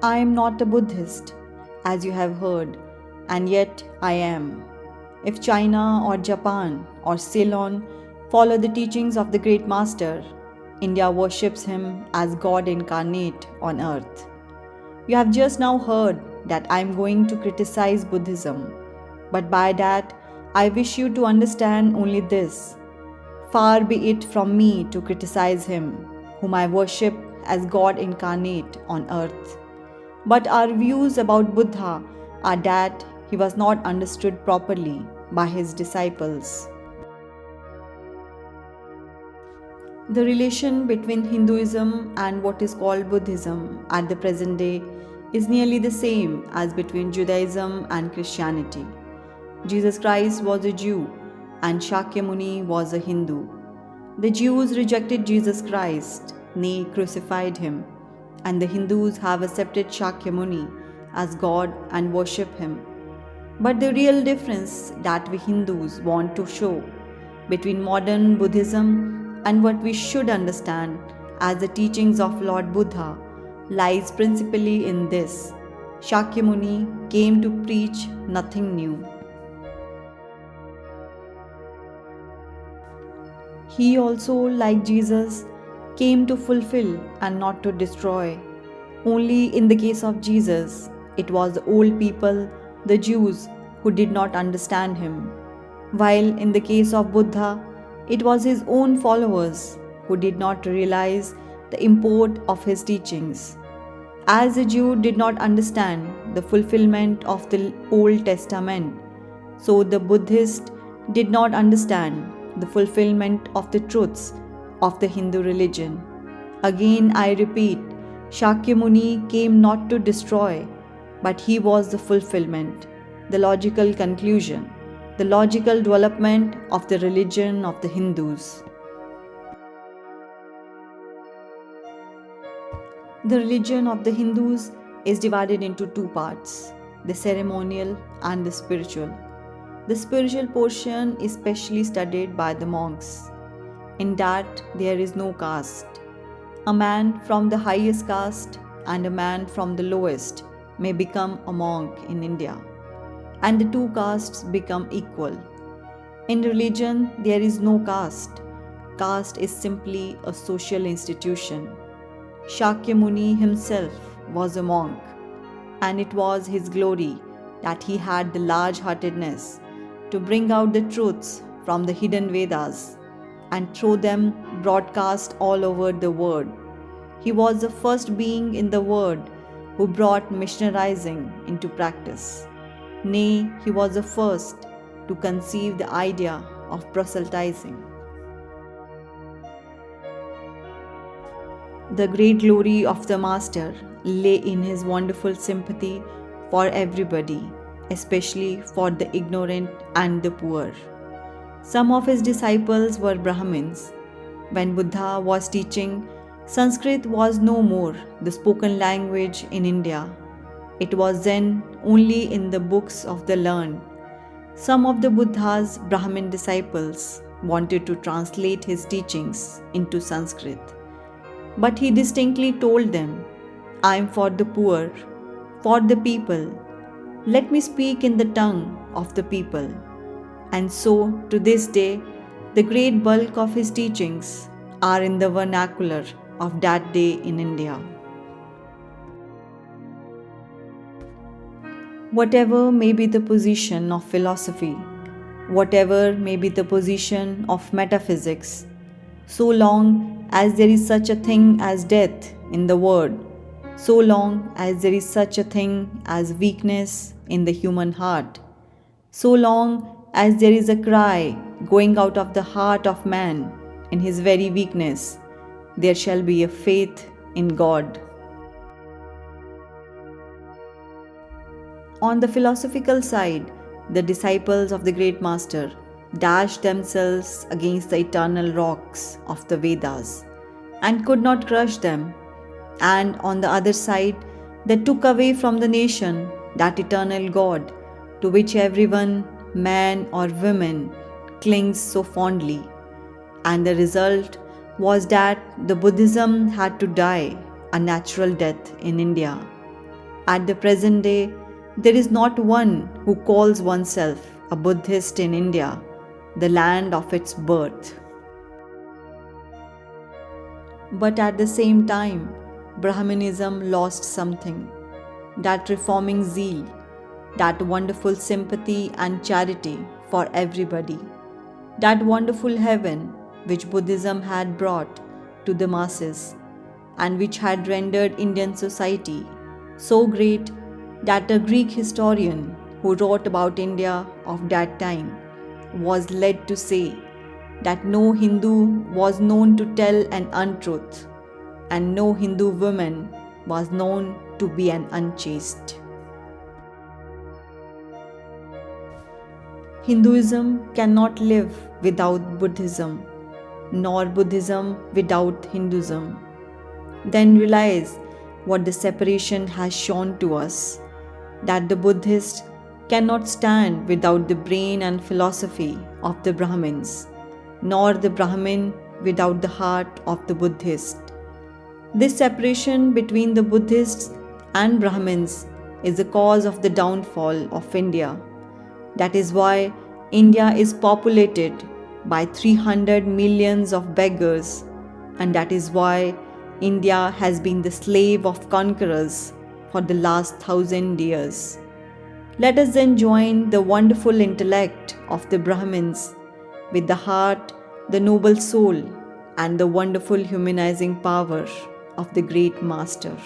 I am not a Buddhist, as you have heard, and yet I am. If China or Japan or Ceylon follow the teachings of the great master, India worships him as God incarnate on earth. You have just now heard that I am going to criticize Buddhism, but by that I wish you to understand only this: far be it from me to criticize him, whom I worship as God incarnate on earth. But our views about Buddha are that he was not understood properly by his disciples. The relation between Hinduism and what is called Buddhism at the present day is nearly the same as between Judaism and Christianity. Jesus Christ was a Jew and Shakyamuni was a Hindu. The Jews rejected Jesus Christ, nay, crucified him, and the Hindus have accepted Shakyamuni as God and worship him. But the real difference that we Hindus want to show between modern Buddhism and what we should understand as the teachings of Lord Buddha lies principally in this: Shakyamuni came to preach nothing new. He also, like Jesus, came to fulfill and not to destroy. Only in the case of Jesus, it was the old people, the Jews, who did not understand him, while in the case of Buddha, it was his own followers who did not realize the import of his teachings. As the Jew did not understand the fulfillment of the Old Testament, so the Buddhist did not understand the fulfillment of the truths of the Hindu religion. Again, I repeat, Shakyamuni came not to destroy, but he was the fulfillment, the logical conclusion, the logical development of the religion of the Hindus. The religion of the Hindus is divided into two parts: the ceremonial and the spiritual. The spiritual portion is specially studied by the monks. In that, there is no caste. A man from the highest caste and a man from the lowest may become a monk in India, and the two castes become equal. In religion, there is no caste. Caste is simply a social institution. Shakyamuni himself was a monk, and it was his glory that he had the large-heartedness to bring out the truths from the hidden Vedas and throw them broadcast all over the world. He was the first being in the world who brought missionarizing into practice. Nay, he was the first to conceive the idea of proselytizing. The great glory of the Master lay in his wonderful sympathy for everybody, especially for the ignorant and the poor. Some of his disciples were Brahmins. When Buddha was teaching, Sanskrit was no more the spoken language in India. It was then only in the books of the learned. Some of the Buddha's Brahmin disciples wanted to translate his teachings into Sanskrit. But he distinctly told them, "I am for the poor, for the people. Let me speak in the tongue of the people." And so, to this day, the great bulk of his teachings are in the vernacular of that day in India. Whatever may be the position of philosophy, whatever may be the position of metaphysics, so long as there is such a thing as death in the world, so long as there is such a thing as weakness in the human heart, so long as there is a cry going out of the heart of man in his very weakness, there shall be a faith in God. On the philosophical side, the disciples of the great master dashed themselves against the eternal rocks of the Vedas and could not crush them. And on the other side, they took away from the nation that eternal God to which everyone, man or woman, clings so fondly. And the result was that the Buddhism had to die a natural death in India. At the present day, there is not one who calls oneself a Buddhist in India, the land of its birth. But at the same time, Brahmanism lost something, that reforming zeal, that wonderful sympathy and charity for everybody, that wonderful heaven which Buddhism had brought to the masses and which had rendered Indian society so great that a Greek historian who wrote about India of that time was led to say that no Hindu was known to tell an untruth and no Hindu woman was known to be an unchaste. Hinduism cannot live without Buddhism, nor Buddhism without Hinduism. Then realize what the separation has shown to us, that the Buddhist cannot stand without the brain and philosophy of the Brahmins, nor the Brahmin without the heart of the Buddhist. This separation between the Buddhists and Brahmins is the cause of the downfall of India. That is why India is populated by 300 millions of beggars, and that is why India has been the slave of conquerors for the last 1,000 years. Let us then join the wonderful intellect of the Brahmins with the heart, the noble soul, and the wonderful humanizing power of the great master.